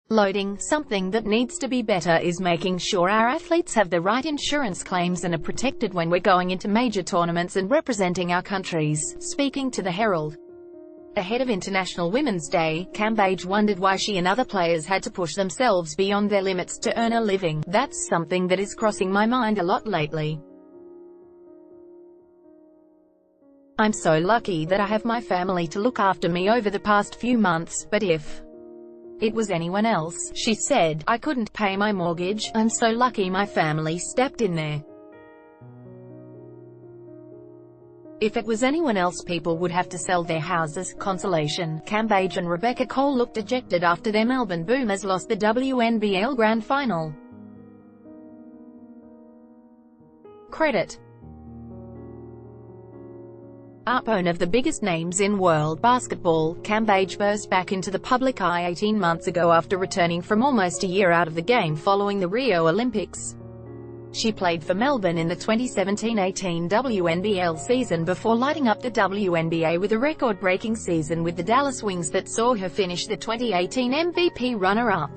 Loading, something that needs to be better is making sure our athletes have the right insurance claims and are protected when we're going into major tournaments and representing our countries. Speaking to the Herald ahead of International Women's Day, Cambage wondered why she and other players had to push themselves beyond their limits to earn a living. That's something that is crossing my mind a lot lately. I'm so lucky that I have my family to look after me over the past few months, but if it was anyone else, she said, I couldn't pay my mortgage. I'm so lucky my family stepped in there. If it was anyone else, people would have to sell their houses. Consolation. Cambage and Rebecca Cole looked dejected after their Melbourne Boomers lost the WNBL Grand Final. Credit. One of the biggest names in world basketball, Cambage burst back into the public eye 18 months ago after returning from almost a year out of the game following the Rio Olympics. She played for Melbourne in the 2017-18 WNBL season before lighting up the WNBA with a record-breaking season with the Dallas Wings that saw her finish the 2018 MVP runner-up.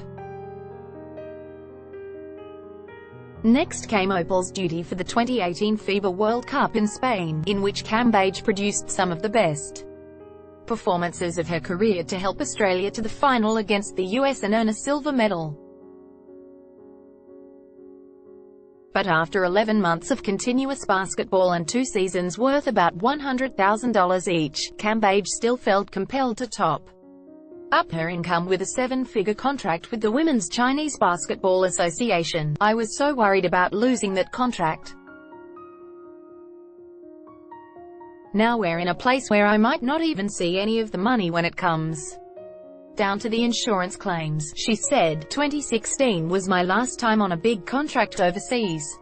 Next came Opal's duty for the 2018 FIBA World Cup in Spain, in which Cambage produced some of the best performances of her career to help Australia to the final against the US and earn a silver medal. But after 11 months of continuous basketball and 2 seasons worth about $100,000 each, Cambage still felt compelled to top up her income with a 7-figure contract with the Women's Chinese Basketball Association. I was so worried about losing that contract. Now we're in a place where I might not even see any of the money when it comes down to the insurance claims, she said. 2016 was my last time on a big contract overseas.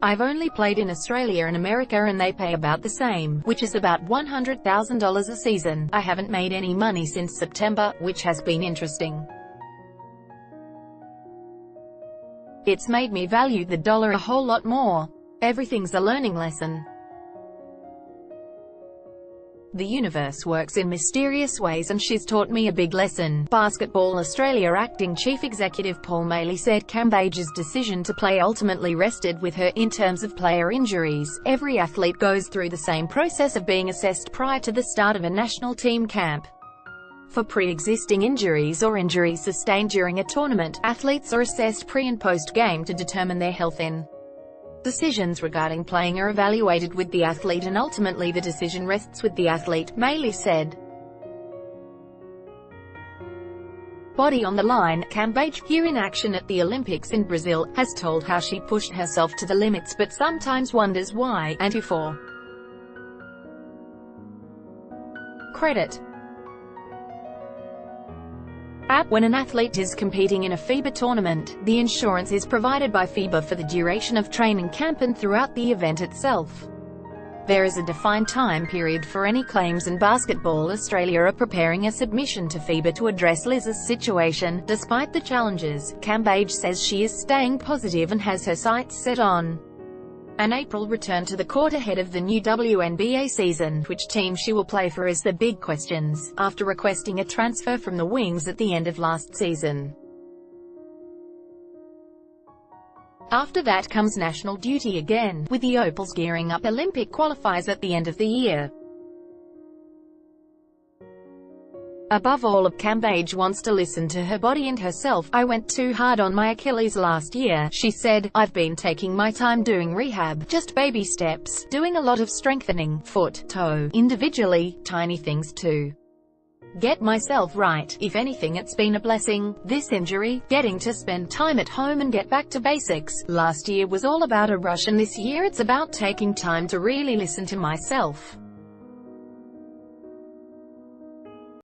I've only played in Australia and America and they pay about the same, which is about $100,000 a season. I haven't made any money since September, which has been interesting. It's made me value the dollar a whole lot more. Everything's a learning lesson. The universe works in mysterious ways and she's taught me a big lesson. Basketball Australia acting chief executive Paul Maley said Cambage's decision to play ultimately rested with her. In terms of player injuries, every athlete goes through the same process of being assessed prior to the start of a national team camp. For pre-existing injuries or injuries sustained during a tournament, athletes are assessed pre- and post-game to determine their health. Decisions regarding playing are evaluated with the athlete and ultimately the decision rests with the athlete, Maley said. Body on the line, Cambage, here in action at the Olympics in Brazil, has told how she pushed herself to the limits but sometimes wonders why, and who for. Credit. When an athlete is competing in a FIBA tournament, the insurance is provided by FIBA for the duration of training camp and throughout the event itself. There is a defined time period for any claims and Basketball Australia are preparing a submission to FIBA to address Liz's situation. Despite the challenges, Cambage says she is staying positive and has her sights set on an April return to the court ahead of the new WNBA season. Which team she will play for is the big questions, after requesting a transfer from the Wings at the end of last season. After that comes national duty again, with the Opals gearing up Olympic qualifiers at the end of the year. Above all, Cambage wants to listen to her body and herself. I went too hard on my Achilles last year, she said. I've been taking my time doing rehab, just baby steps, doing a lot of strengthening, foot, toe, individually, tiny things to get myself right. If anything, it's been a blessing, this injury, getting to spend time at home and get back to basics. Last year was all about a rush and this year it's about taking time to really listen to myself.